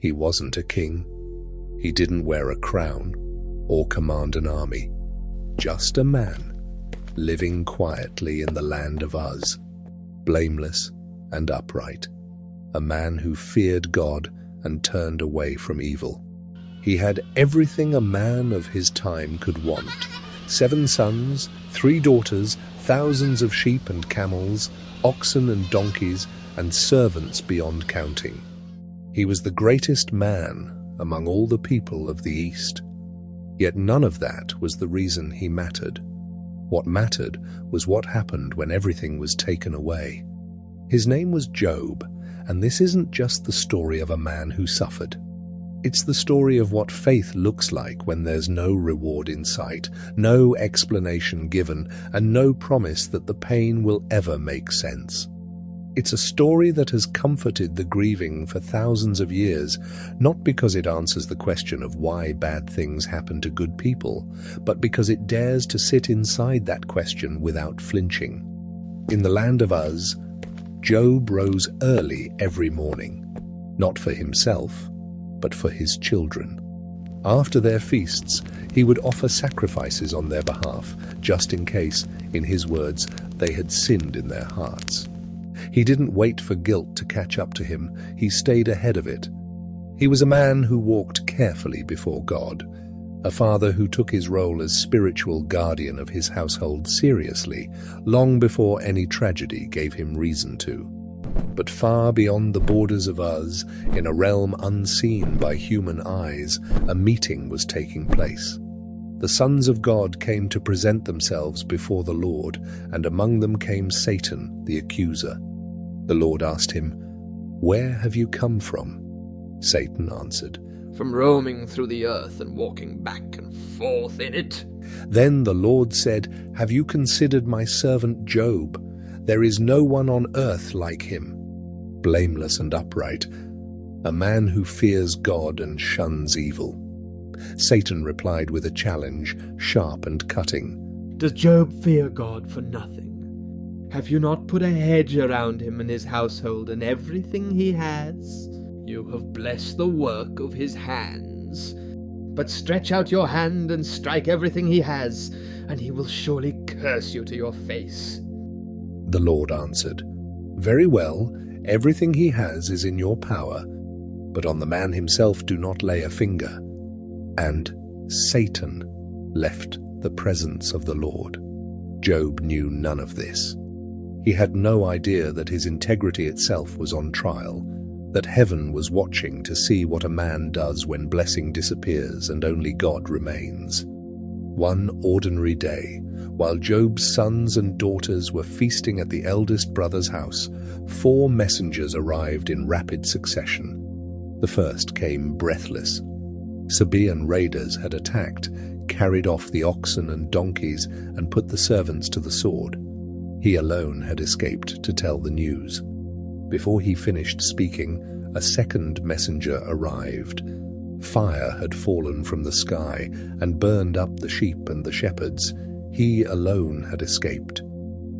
He wasn't a king. He didn't wear a crown or command an army. Just a man living quietly in the land of Uz, blameless and upright. A man who feared God and turned away from evil. He had everything a man of his time could want. 7 sons, 3 daughters, thousands of sheep and camels, oxen and donkeys, and servants beyond counting. He was the greatest man among all the people of the East. Yet none of that was the reason he mattered. What mattered was what happened when everything was taken away. His name was Job, and this isn't just the story of a man who suffered. It's the story of what faith looks like when there's no reward in sight, no explanation given, and no promise that the pain will ever make sense. It's a story that has comforted the grieving for thousands of years, not because it answers the question of why bad things happen to good people, but because it dares to sit inside that question without flinching. In the land of Uz, Job rose early every morning, not for himself, but for his children. After their feasts, he would offer sacrifices on their behalf, just in case, in his words, they had sinned in their hearts. He didn't wait for guilt to catch up to him, he stayed ahead of it. He was a man who walked carefully before God, a father who took his role as spiritual guardian of his household seriously, long before any tragedy gave him reason to. But far beyond the borders of Uz, in a realm unseen by human eyes, a meeting was taking place. The sons of God came to present themselves before the Lord, and among them came Satan, the accuser. The Lord asked him, "Where have you come from?" Satan answered, "From roaming through the earth and walking back and forth in it." Then the Lord said, "Have you considered my servant Job? There is no one on earth like him, blameless and upright, a man who fears God and shuns evil." Satan replied with a challenge, sharp and cutting. "Does Job fear God for nothing? Have you not put a hedge around him and his household and everything he has? You have blessed the work of his hands. But stretch out your hand and strike everything he has, and he will surely curse you to your face." The Lord answered, "Very well, everything he has is in your power, but on the man himself do not lay a finger." And Satan left the presence of the Lord. Job knew none of this. He had no idea that his integrity itself was on trial, that heaven was watching to see what a man does when blessing disappears and only God remains. One ordinary day, while Job's sons and daughters were feasting at the eldest brother's house, 4 messengers arrived in rapid succession. The first came breathless. Sabaean raiders had attacked, carried off the oxen and donkeys, and put the servants to the sword. He alone had escaped to tell the news. Before he finished speaking, a second messenger arrived. Fire had fallen from the sky and burned up the sheep and the shepherds. He alone had escaped.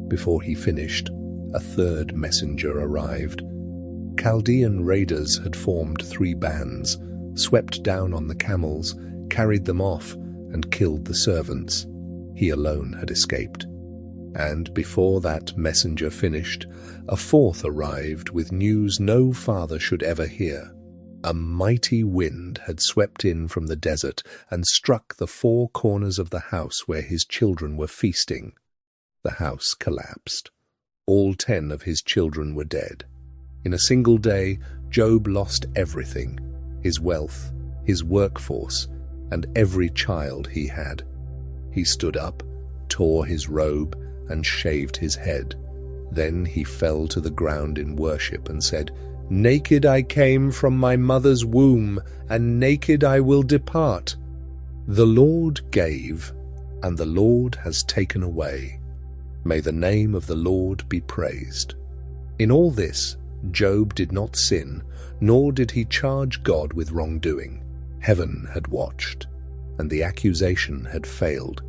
Before he finished, a third messenger arrived. Chaldean raiders had formed 3 bands, swept down on the camels, carried them off, and killed the servants. He alone had escaped. And before that messenger finished, a 4th arrived with news no father should ever hear. A mighty wind had swept in from the desert and struck the 4 corners of the house where his children were feasting. The house collapsed. All 10 of his children were dead. In a single day, Job lost everything: his wealth, his workforce, and every child he had. He stood up, tore his robe, and shaved his head. Then he fell to the ground in worship and said, "Naked I came from my mother's womb, and naked I will depart. The Lord gave, and the Lord has taken away. May the name of the Lord be praised." In all this, Job did not sin, nor did he charge God with wrongdoing. Heaven had watched, and the accusation had failed.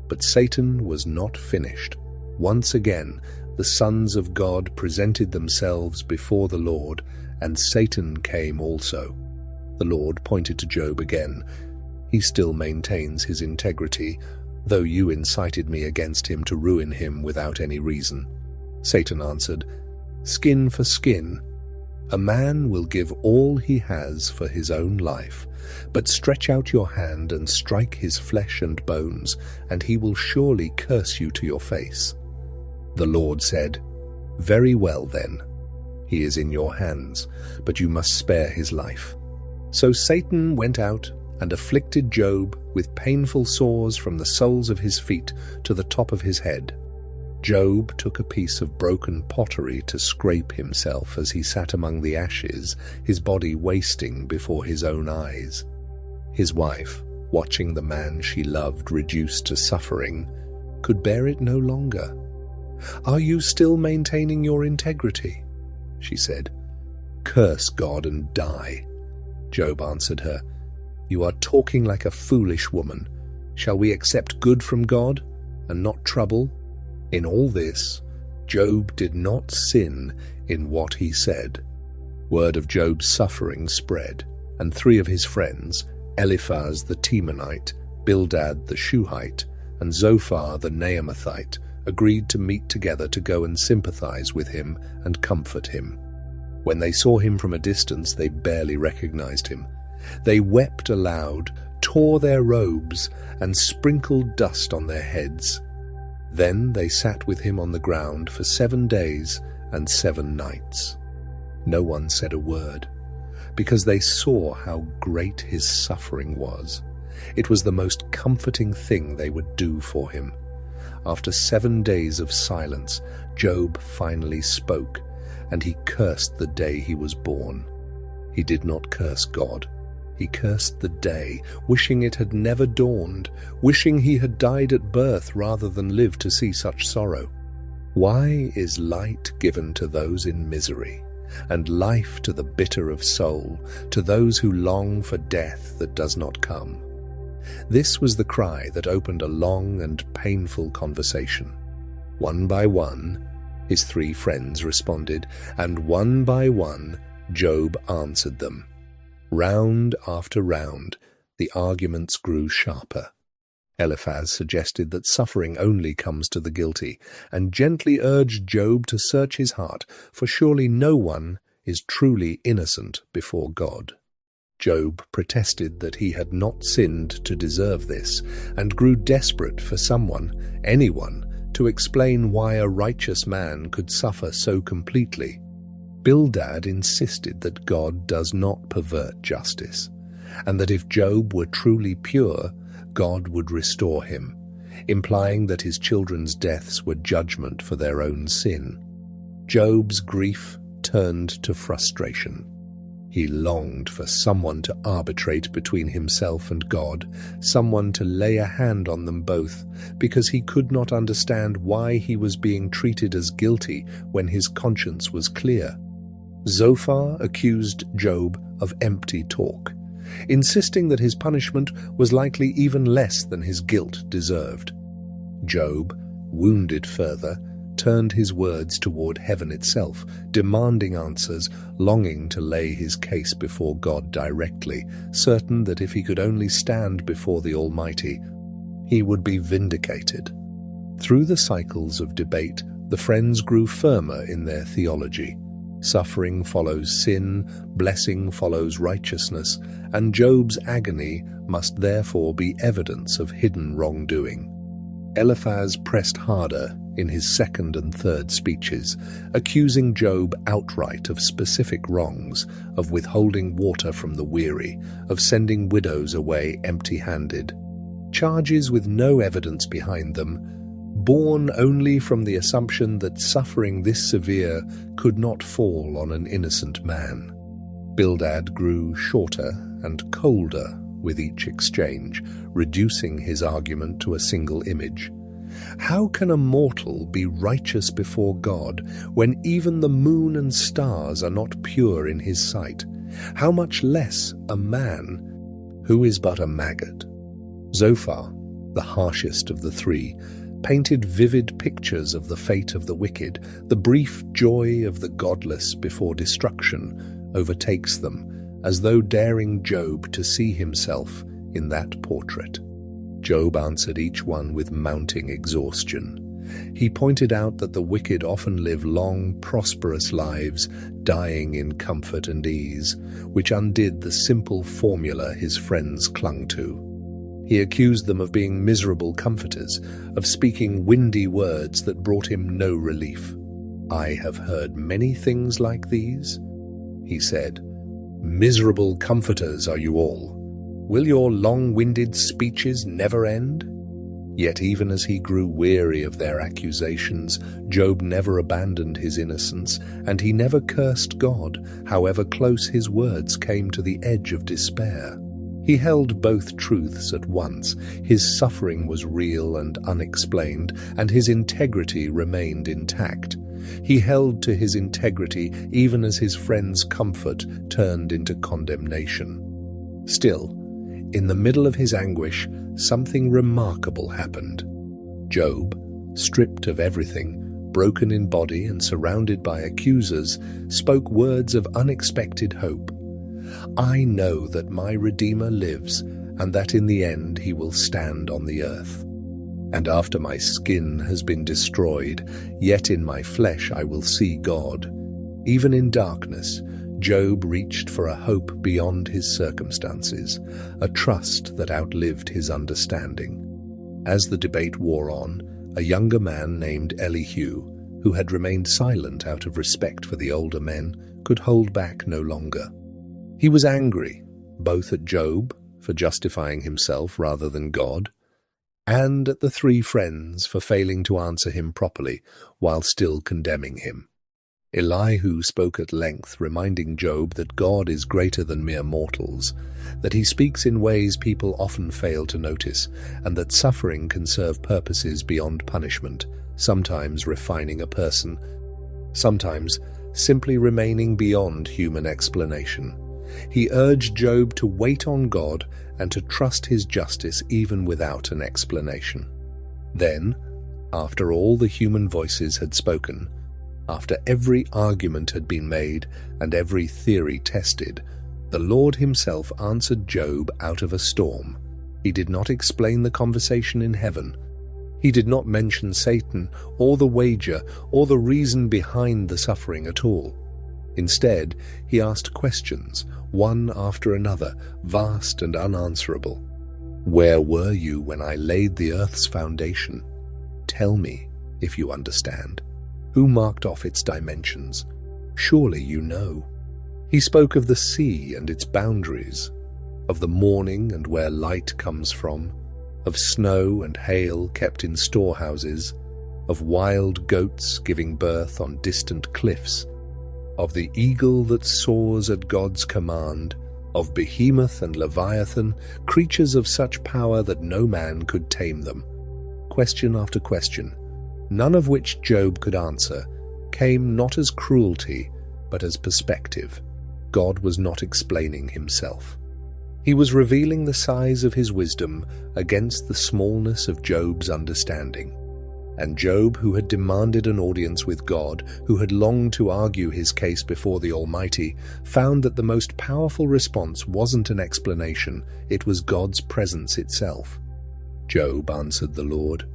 But Satan was not finished. Once again, the sons of God presented themselves before the Lord, and Satan came also. The Lord pointed to Job again. "He still maintains his integrity, though you incited me against him to ruin him without any reason." Satan answered, "Skin for skin. A man will give all he has for his own life, but stretch out your hand and strike his flesh and bones, and he will surely curse you to your face." The Lord said, "Very well then. He is in your hands, but you must spare his life." So Satan went out and afflicted Job with painful sores from the soles of his feet to the top of his head. Job took a piece of broken pottery to scrape himself as he sat among the ashes, his body wasting before his own eyes. His wife, watching the man she loved reduced to suffering, could bear it no longer. "Are you still maintaining your integrity?" she said. "Curse God and die." Job answered her, "You are talking like a foolish woman. Shall we accept good from God and not trouble?" In all this, Job did not sin in what he said. Word of Job's suffering spread, and 3 of his friends, Eliphaz the Temanite, Bildad the Shuhite, and Zophar the Naamathite, agreed to meet together to go and sympathize with him and comfort him. When they saw him from a distance, they barely recognized him. They wept aloud, tore their robes, and sprinkled dust on their heads. Then they sat with him on the ground for 7 days and 7 nights. No one said a word, because they saw how great his suffering was. It was the most comforting thing they would do for him. After 7 days of silence, Job finally spoke, and he cursed the day he was born. He did not curse God. He cursed the day, wishing it had never dawned, wishing he had died at birth rather than live to see such sorrow. Why is light given to those in misery, and life to the bitter of soul, to those who long for death that does not come? This was the cry that opened a long and painful conversation. One by one, his 3 friends responded, and one by one, Job answered them. Round after round, the arguments grew sharper. Eliphaz suggested that suffering only comes to the guilty, and gently urged Job to search his heart, for surely no one is truly innocent before God. Job protested that he had not sinned to deserve this, and grew desperate for someone, anyone, to explain why a righteous man could suffer so completely. Bildad insisted that God does not pervert justice, and that if Job were truly pure, God would restore him, implying that his children's deaths were judgment for their own sin. Job's grief turned to frustration. He longed for someone to arbitrate between himself and God, someone to lay a hand on them both, because he could not understand why he was being treated as guilty when his conscience was clear. Zophar accused Job of empty talk, insisting that his punishment was likely even less than his guilt deserved. Job, wounded further, turned his words toward heaven itself, demanding answers, longing to lay his case before God directly, certain that if he could only stand before the Almighty, he would be vindicated. Through the cycles of debate, the friends grew firmer in their theology. Suffering follows sin, blessing follows righteousness, and Job's agony must therefore be evidence of hidden wrongdoing. Eliphaz pressed harder in his second and third speeches, accusing Job outright of specific wrongs, of withholding water from the weary, of sending widows away empty-handed. Charges with no evidence behind them, born only from the assumption that suffering this severe could not fall on an innocent man. Bildad grew shorter and colder with each exchange, reducing his argument to a single image. How can a mortal be righteous before God when even the moon and stars are not pure in his sight? How much less a man who is but a maggot? Zophar, the harshest of the 3, painted vivid pictures of the fate of the wicked, the brief joy of the godless before destruction overtakes them, as though daring Job to see himself in that portrait. Job answered each one with mounting exhaustion. He pointed out that the wicked often live long, prosperous lives, dying in comfort and ease, which undid the simple formula his friends clung to. He accused them of being miserable comforters, of speaking windy words that brought him no relief. "I have heard many things like these," he said. "Miserable comforters are you all. Will your long-winded speeches never end?" Yet even as he grew weary of their accusations, Job never abandoned his innocence, and he never cursed God, however close his words came to the edge of despair. He held both truths at once. His suffering was real and unexplained, and his integrity remained intact. He held to his integrity even as his friend's comfort turned into condemnation. Still, in the middle of his anguish, something remarkable happened. Job, stripped of everything, broken in body and surrounded by accusers, spoke words of unexpected hope. "I know that my Redeemer lives, and that in the end he will stand on the earth. And after my skin has been destroyed, yet in my flesh I will see God." Even in darkness, Job reached for a hope beyond his circumstances, a trust that outlived his understanding. As the debate wore on, a younger man named Elihu, who had remained silent out of respect for the older men, could hold back no longer. He was angry, both at Job for justifying himself rather than God, and at the three friends for failing to answer him properly while still condemning him. Elihu spoke at length, reminding Job that God is greater than mere mortals, that he speaks in ways people often fail to notice, and that suffering can serve purposes beyond punishment, sometimes refining a person, sometimes simply remaining beyond human explanation. He urged Job to wait on God and to trust his justice even without an explanation. Then, after all the human voices had spoken, after every argument had been made and every theory tested, the Lord himself answered Job out of a storm. He did not explain the conversation in heaven. He did not mention Satan or the wager or the reason behind the suffering at all. Instead, he asked questions, one after another, vast and unanswerable. "Where were you when I laid the earth's foundation? Tell me, if you understand. Who marked off its dimensions? Surely you know." He spoke of the sea and its boundaries, of the morning and where light comes from, of snow and hail kept in storehouses, of wild goats giving birth on distant cliffs, of the eagle that soars at God's command, of behemoth and leviathan, creatures of such power that no man could tame them. Question after question, none of which Job could answer, came not as cruelty, but as perspective. God was not explaining himself. He was revealing the size of his wisdom against the smallness of Job's understanding. And Job, who had demanded an audience with God, who had longed to argue his case before the Almighty, found that the most powerful response wasn't an explanation, it was God's presence itself. Job answered the Lord,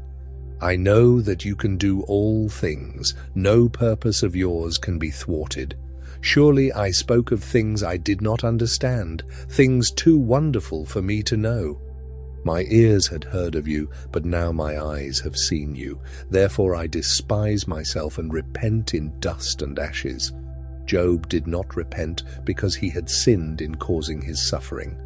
"I know that you can do all things. No purpose of yours can be thwarted. Surely I spoke of things I did not understand, things too wonderful for me to know. My ears had heard of you, but now my eyes have seen you. Therefore I despise myself and repent in dust and ashes." Job did not repent because he had sinned in causing his suffering.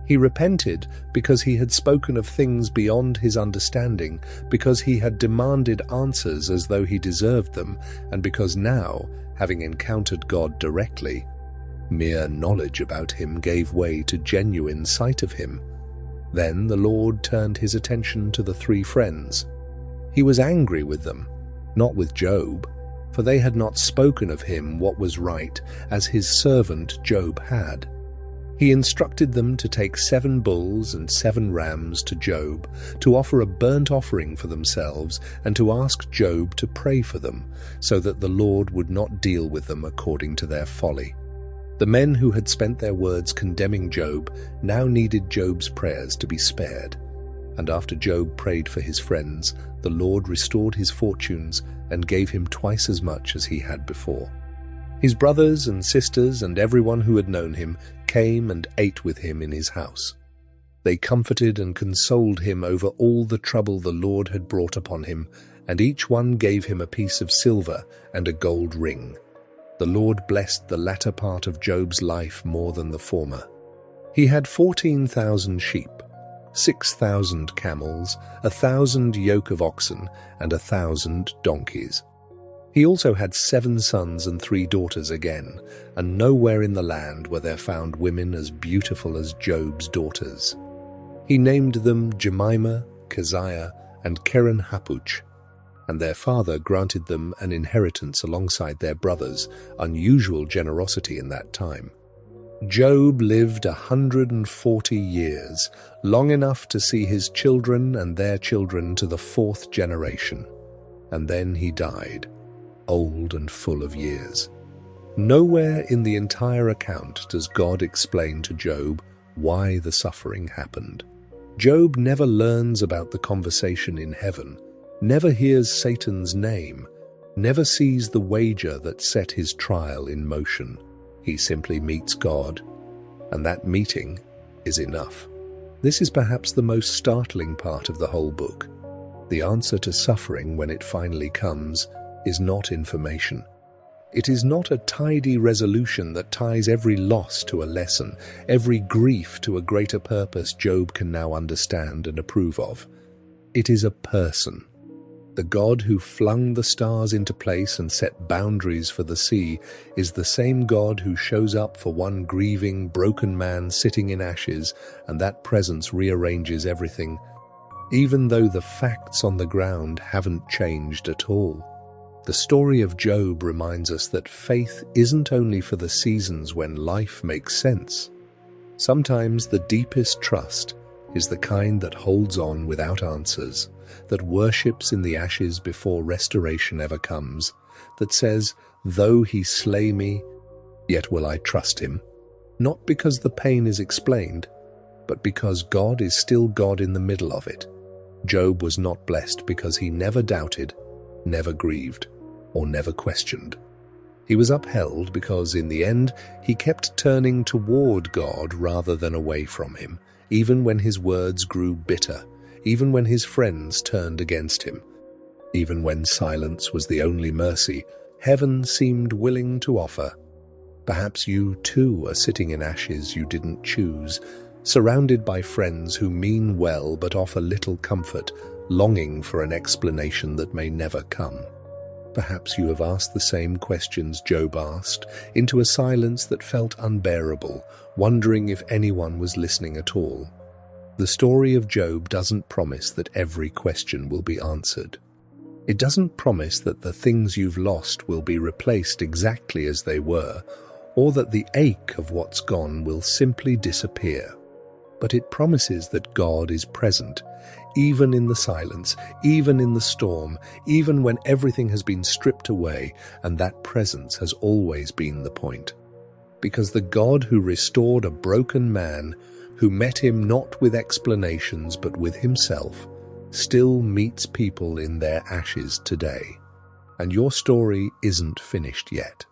He repented because he had spoken of things beyond his understanding, because he had demanded answers as though he deserved them, and because now, having encountered God directly, mere knowledge about him gave way to genuine sight of him. Then the Lord turned his attention to the three friends. He was angry with them, not with Job, for they had not spoken of him what was right, as his servant Job had. He instructed them to take 7 bulls and 7 rams to Job, to offer a burnt offering for themselves, and to ask Job to pray for them, so that the Lord would not deal with them according to their folly. The men who had spent their words condemning Job now needed Job's prayers to be spared. And after Job prayed for his friends, the Lord restored his fortunes and gave him twice as much as he had before. His brothers and sisters and everyone who had known him came and ate with him in his house. They comforted and consoled him over all the trouble the Lord had brought upon him, and each one gave him a piece of silver and a gold ring. The Lord blessed the latter part of Job's life more than the former. He had 14,000 sheep, 6,000 camels, 1,000 yoke of oxen, and 1,000 donkeys. He also had 7 sons and 3 daughters again, and nowhere in the land were there found women as beautiful as Job's daughters. He named them Jemimah, Keziah, and Keren-Happuch, and their father granted them an inheritance alongside their brothers, unusual generosity in that time. Job lived 140 years, long enough to see his children and their children to the 4th generation, and then he died, old and full of years. Nowhere in the entire account does God explain to Job why the suffering happened. Job never learns about the conversation in heaven, never hears Satan's name, never sees the wager that set his trial in motion. He simply meets God, and that meeting is enough. This is perhaps the most startling part of the whole book. The answer to suffering, when it finally comes, is not information. It is not a tidy resolution that ties every loss to a lesson, every grief to a greater purpose Job can now understand and approve of. It is a person. The God who flung the stars into place and set boundaries for the sea is the same God who shows up for one grieving, broken man sitting in ashes, and that presence rearranges everything, even though the facts on the ground haven't changed at all. The story of Job reminds us that faith isn't only for the seasons when life makes sense. Sometimes the deepest trust is the kind that holds on without answers, that worships in the ashes before restoration ever comes, that says, "Though he slay me, yet will I trust him," not because the pain is explained, but because God is still God in the middle of it. Job was not blessed because he never doubted, never grieved, or never questioned. He was upheld because, in the end, he kept turning toward God rather than away from him, even when his words grew bitter, even when his friends turned against him. Even when silence was the only mercy heaven seemed willing to offer. Perhaps you too are sitting in ashes you didn't choose, surrounded by friends who mean well but offer little comfort, longing for an explanation that may never come. Perhaps you have asked the same questions Job asked, into a silence that felt unbearable, wondering if anyone was listening at all. The story of Job doesn't promise that every question will be answered. It doesn't promise that the things you've lost will be replaced exactly as they were, or that the ache of what's gone will simply disappear. But it promises that God is present, even in the silence, even in the storm, even when everything has been stripped away, and that presence has always been the point. Because the God who restored a broken man, who met him not with explanations but with himself, still meets people in their ashes today. And your story isn't finished yet.